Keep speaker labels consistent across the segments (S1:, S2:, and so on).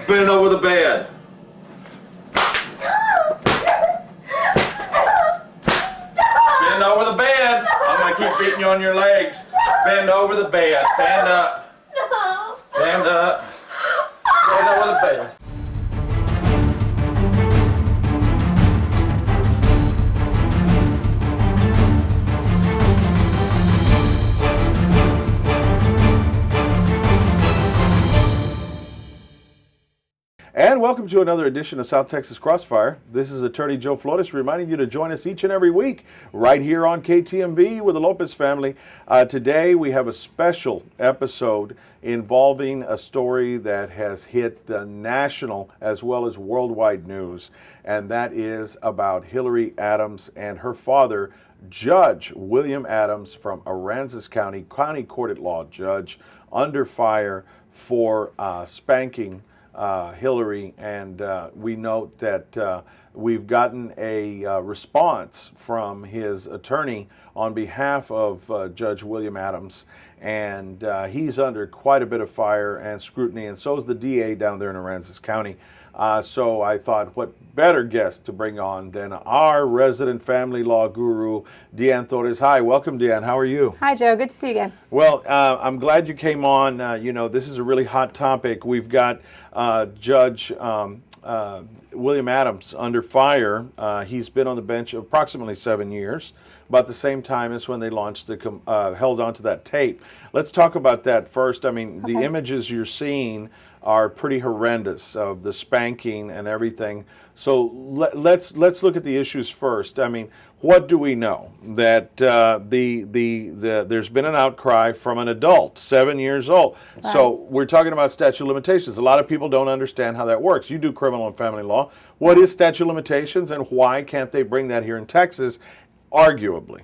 S1: Bend over the bed. Bend over the bed. I'm going to keep beating you on your legs. Bend over the bed. Stand up.
S2: No.
S1: Stand up. Bend over the bed.
S3: And welcome to another edition of South Texas Crossfire. This is Attorney Joe Flores reminding you to join us each and every week right here on KTMB with the Lopez family. Today we have a special episode involving a story that has hit the national as well as worldwide news, and that is about Hillary Adams and her father, Judge Willaim Adams from Aransas County Court at Law judge, under fire for spanking Hillary, and we note that we've gotten a response from his attorney on behalf of Judge Willaim Adams, and he's under quite a bit of fire and scrutiny, and so is the DA down there in Aransas County. So I thought, what better guest to bring on than our resident family law guru, Dee Ann Torres. Hi, welcome, Dee Ann. How are you?
S2: Hi, Joe. Good to see you again.
S3: Well, I'm glad you came on. You know, this is a really hot topic. We've got Judge Willaim Adams under fire. He's been on the bench approximately 7 years, about the same time as when they launched held onto that tape. Let's talk about that first. I mean, the images you're seeing are pretty horrendous of the spanking and everything. So let's look at the issues first. I mean, what do we know? That there's been an outcry from an adult, 7 years old. Right. So we're talking about statute of limitations. A lot of people don't understand how that works. You do criminal and family law. What is statute of limitations, and why can't they bring that here in Texas, arguably?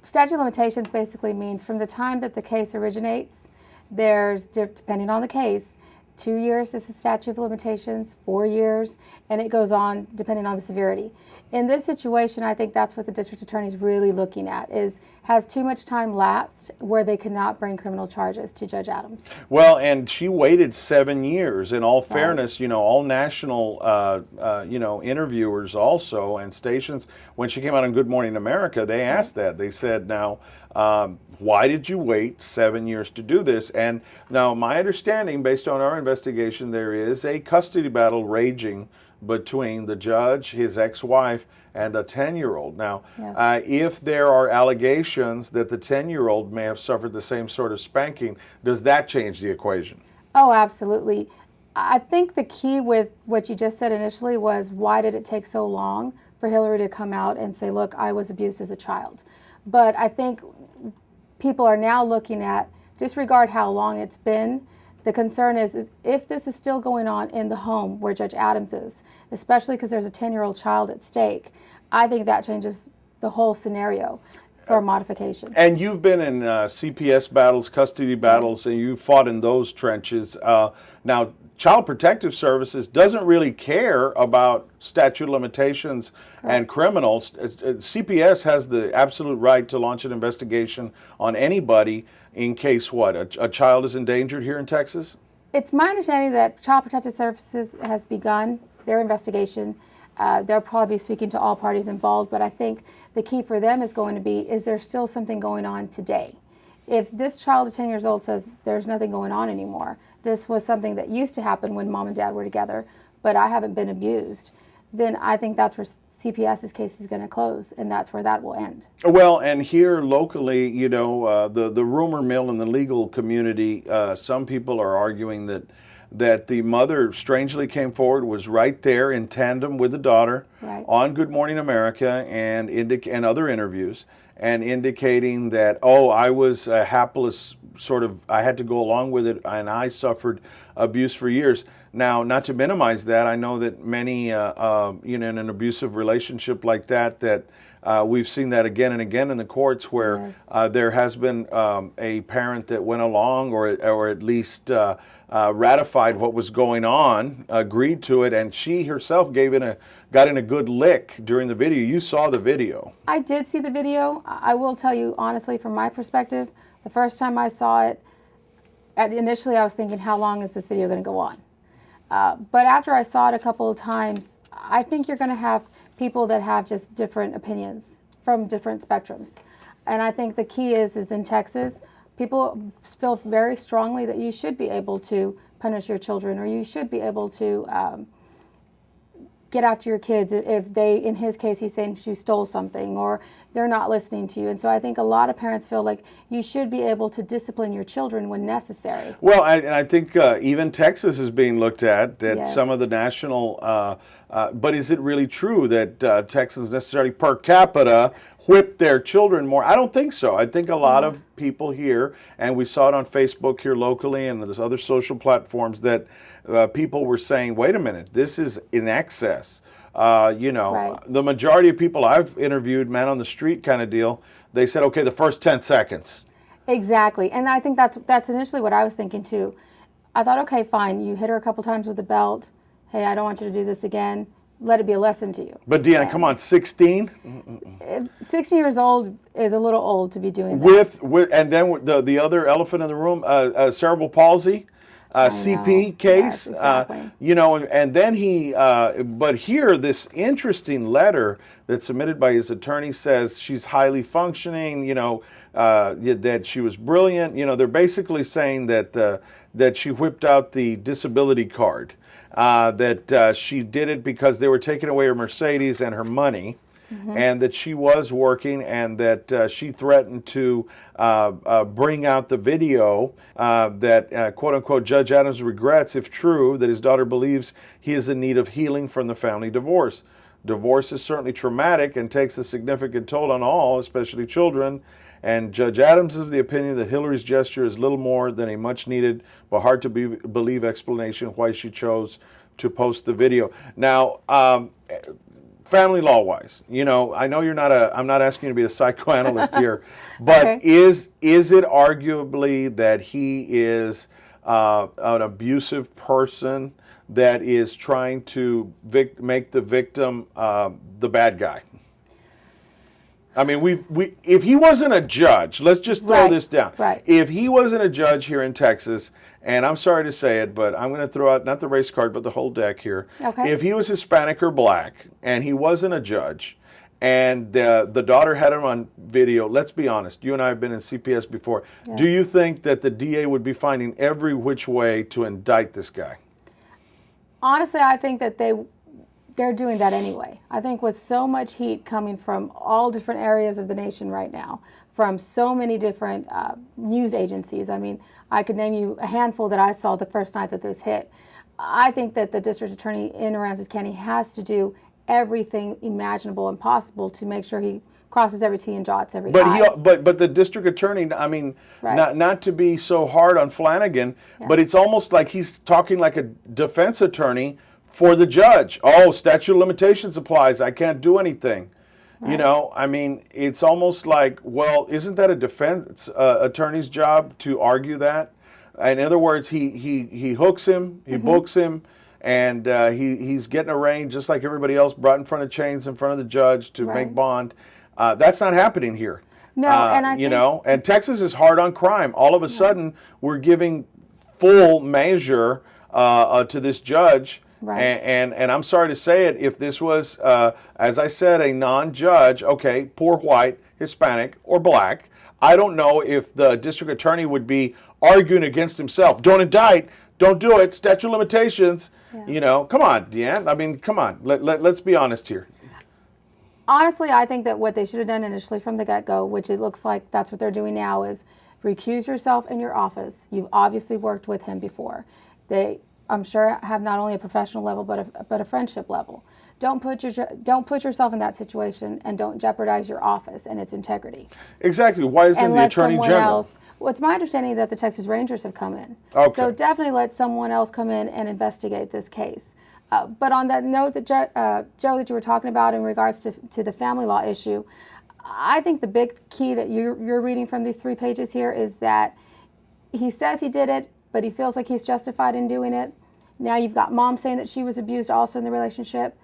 S2: Statute of limitations basically means from the time that the case originates, there's, depending on the case, 2 years is the statute of limitations, 4 years, and it goes on depending on the severity. In this situation, I think that's what the district attorney is really looking at, is has too much time lapsed where they cannot bring criminal charges to Judge Adams.
S3: Well, and she waited 7 years. In all fairness, you know, all national, interviewers also and stations, when she came out on Good Morning America, they asked that. They said, now, why did you wait 7 years to do this? And now my understanding, based on our investigation, there is a custody battle raging between the judge, his ex-wife, and a 10-year-old. Now, if there are allegations that the 10-year-old may have suffered the same sort of spanking, does that change the equation?
S2: Oh, absolutely. I think the key with what you just said initially was, why did it take so long for Hillary to come out and say, look, I was abused as a child? But I think people are now looking at, disregard how long it's been. The concern is if this is still going on in the home where Judge Adams is, especially because there's a 10-year-old child at stake, I think that changes the whole scenario for modification. And
S3: you've been in CPS battles, custody battles, and you fought in those trenches. Now, Child Protective Services doesn't really care about statute of limitations and criminals. CPS has the absolute right to launch an investigation on anybody in case what? A child is endangered here in Texas?
S2: It's my understanding that Child Protective Services has begun their investigation. They'll probably be speaking to all parties involved, but I think the key for them is going to be, is there still something going on today? If this child of 10 years old says there's nothing going on anymore, this was something that used to happen when mom and dad were together, but I haven't been abused, then I think that's where CPS's case is going to close, and that's where that will end.
S3: Well, and here locally, you know, the rumor mill in the legal community, some people are arguing that the mother strangely came forward, was right there in tandem with the daughter on Good Morning America and other interviews, and indicating that, oh, I was hapless, sort of, I had to go along with it, and I suffered abuse for years. Now, not to minimize that, I know that many, in an abusive relationship like that we've seen that again and again in the courts where there has been a parent that went along or at least ratified what was going on, agreed to it, and she herself got in a good lick during the video. You saw the video. I
S2: did see the video. I will tell you honestly, from my perspective, the first time I saw it, initially I was thinking, how long is this video going to go on? But after I saw it a couple of times, I think you're going to have people that have just different opinions from different spectrums. And I think the key is in Texas, people feel very strongly that you should be able to punish your children, or you should be able to get after your kids if they, in his case, he's saying you stole something or they're not listening to you. And so I think a lot of parents feel like you should be able to discipline your children when necessary.
S3: Well, I think even Texas is being looked at, that
S2: Yes.
S3: some of the national, but is it really true that Texans necessarily per capita whip their children more? I don't think so. I think a lot of people here, and we saw it on Facebook here locally and there's other social platforms, that people were saying, wait a minute, this is in excess.
S2: Right.
S3: The majority of people I've interviewed, man on the street kind of deal, they said, okay, the first 10 seconds.
S2: Exactly. And I think that's initially what I was thinking too. I thought, okay, fine, you hit her a couple times with the belt. Hey, I don't want you to do this again. Let it be a lesson to you.
S3: But Dee Ann, come on, 16?
S2: 16 years old is a little old to be doing that.
S3: With and then the other elephant in the room, cerebral palsy, CP case,
S2: Yes, exactly.
S3: and then but here, this interesting letter that's submitted by his attorney says she's highly functioning, that she was brilliant. They're basically saying that she whipped out the disability card, that she did it because they were taking away her Mercedes and her money. Mm-hmm. And that she was working, and that she threatened to bring out the video that, quote unquote, Judge Adams regrets, if true, that his daughter believes he is in need of healing from the family divorce. Divorce is certainly traumatic and takes a significant toll on all, especially children. And Judge Adams is of the opinion that Hillary's gesture is little more than a much needed but hard to believe explanation why she chose to post the video. Now, family law wise, I know I'm not asking you to be a psychoanalyst here, but
S2: Okay.
S3: is it arguably that he is an abusive person that is trying to make the victim the bad guy? I mean, if he wasn't a judge, let's just throw
S2: Right,
S3: this down.
S2: right.
S3: If he wasn't a judge here in Texas, and I'm sorry to say it, but I'm going to throw out not the race card, but the whole deck here.
S2: Okay.
S3: If he was Hispanic or black, and he wasn't a judge, and the daughter had him on video, let's be honest, you and I have been in CPS before.
S2: Yes.
S3: Do you think that the DA would be finding every which way to indict this guy?
S2: Honestly, I think that they're doing that anyway. I think with so much heat coming from all different areas of the nation right now, from so many different news agencies. I mean, I could name you a handful that I saw the first night that this hit. I think that the district attorney in Aransas County has to do everything imaginable and possible to make sure he crosses every T and dots every I.
S3: But the district attorney, I mean,
S2: Right.
S3: not to be so hard on Flanagan, but it's almost like he's talking like a defense attorney for the judge. Oh, statute of limitations applies. I can't do anything.
S2: Right.
S3: I mean, it's almost like, well, isn't that a defense attorney's job to argue that? In other words, he hooks him, he books him, and he's getting arraigned just like everybody else, brought in front of chains in front of the judge to make bond. That's not happening here.
S2: No, and I think,
S3: and Texas is hard on crime. All of a sudden, we're giving full measure to this judge.
S2: Right.
S3: And I'm sorry to say it, if this was, as I said, a non-judge, okay, poor white, Hispanic, or black, I don't know if the district attorney would be arguing against himself. Don't indict, don't do it, statute of limitations. Come on, Dee Ann. I mean, come on, let's be honest here.
S2: honestly, I think that what they should have done initially from the get-go, which it looks like that's what they're doing now, is recuse yourself in your office. You've obviously worked with him before. They, I'm sure, have not only a professional level but a friendship level. Don't put yourself in that situation, and don't jeopardize your office and its integrity.
S3: Exactly. Why isn't the Attorney General?
S2: Well, it's my understanding that the Texas Rangers have come in.
S3: Okay.
S2: So definitely let someone else come in and investigate this case. But on that note that Joe, that you were talking about in regards to the family law issue, I think the big key that you're reading from these 3 pages here is that he says he did it, but he feels like he's justified in doing it. Now you've got mom saying that she was abused also in the relationship.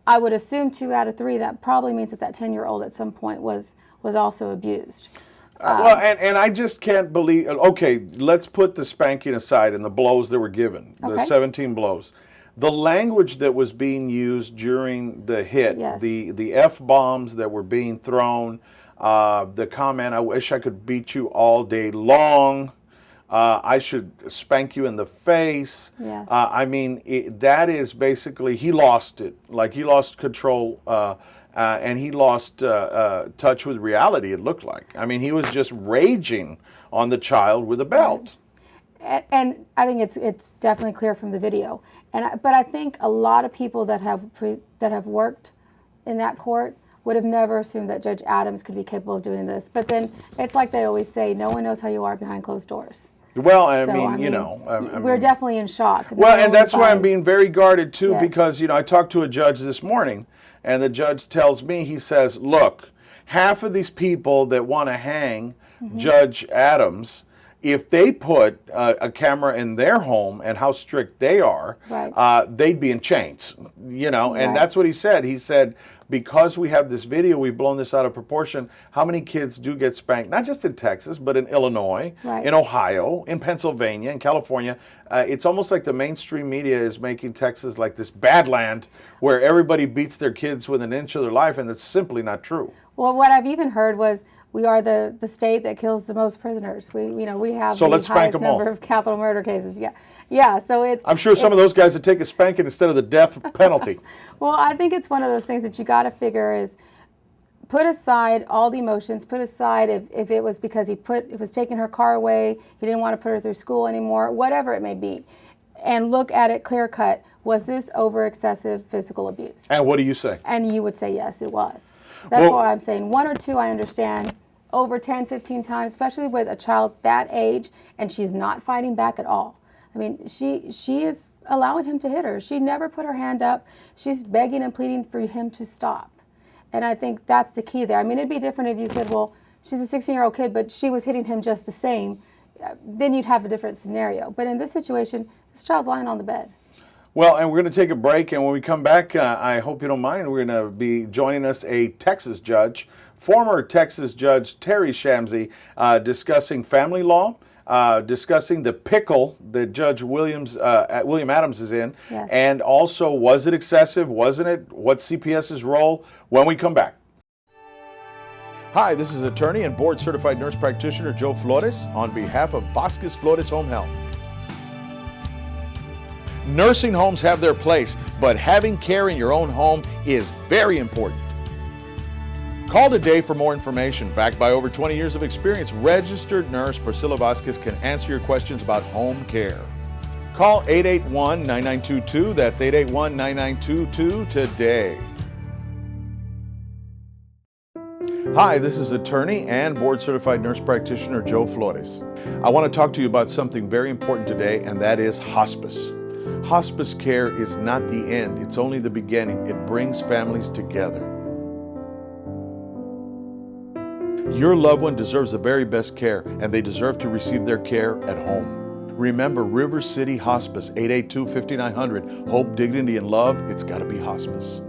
S2: I would assume 2 out of 3, that probably means that 10-year-old at some point was also abused.
S3: Well, and I just can't believe, okay, let's put the spanking aside and the blows that were given, the
S2: Okay.
S3: 17 blows. The language that was being used during the hit,
S2: Yes.
S3: the F-bombs that were being thrown, the comment, I wish I could beat you all day long, I should spank you in the face.
S2: Yes.
S3: I mean, that is basically, he lost it. Like, he lost control, and he lost touch with reality, it looked like. I mean, he was just raging on the child with a belt.
S2: And I think it's definitely clear from the video. But I think a lot of people that have worked in that court would have never assumed that Judge Adams could be capable of doing this. But then it's like they always say, no one knows how you are behind closed doors.
S3: Well, I
S2: So,
S3: mean, you know.
S2: we're definitely in shock.
S3: Well, and that's why I'm being very guarded, too,
S2: Yes.
S3: because, you know, I talked to a judge this morning, and the judge tells me, he says, look, half of these people that want to hang Judge Adams, if they put a camera in their home and how strict they are,
S2: Right.
S3: they'd be in chains, you know, and
S2: Right.
S3: that's what he said. He said, because we have this video, we've blown this out of proportion. How many kids do get spanked? Not just in Texas, but in Illinois,
S2: Right.
S3: in Ohio, in Pennsylvania, in California. It's almost like the mainstream media is making Texas like this bad land where everybody beats their kids within an inch of their life, and it's simply not true.
S2: Well, what I've even heard was we are the state that kills the most prisoners. We have
S3: So
S2: the
S3: let's spank
S2: highest
S3: them all.
S2: number of capital murder cases. Yeah. So it's.
S3: I'm sure some of those guys would take a spanking instead of the death penalty.
S2: Well, I think it's one of those things that you got to figure is put aside all the emotions. Put aside if it was because it was taking her car away, he didn't want to put her through school anymore, whatever it may be, and look at it clear cut. Was this over excessive physical abuse?
S3: And what do you say?
S2: And you would say yes, it was. That's
S3: Well-
S2: why I'm saying 1 or 2, I understand. Over 10, 15 times, especially with a child that age, and she's not fighting back at all. I mean, she is allowing him to hit her. She never put her hand up. She's begging and pleading for him to stop. And I think that's the key there. I mean, it'd be different if you said, well, she's a 16-year-old kid, but she was hitting him just the same. Then you'd have a different scenario. But in this situation, this child's lying on the bed.
S3: Well, and we're going to take a break, and when we come back, I hope you don't mind, we're going to be joining us a Texas judge, former Texas Judge Terry Shamsie, discussing family law, discussing the pickle that Judge William Adams is in,
S2: Yes.
S3: and also, was it excessive, wasn't it, what's CPS's role, when we come back. Hi, this is attorney and board-certified nurse practitioner Joe Flores on behalf of Vasquez Flores Home Health. Nursing homes have their place, but having care in your own home is very important. Call today for more information. Backed by over 20 years of experience, registered nurse Priscilla Vasquez can answer your questions about home care. Call 881-9922. That's 881-9922 today. Hi, this is attorney and board-certified nurse practitioner Joe Flores. I want to talk to you about something very important today, and that is hospice. Hospice care is not the end, it's only the beginning. It brings families together. Your loved one deserves the very best care, and they deserve to receive their care at home. Remember River City Hospice, 882-5900. Hope, dignity, and love, it's got to be hospice.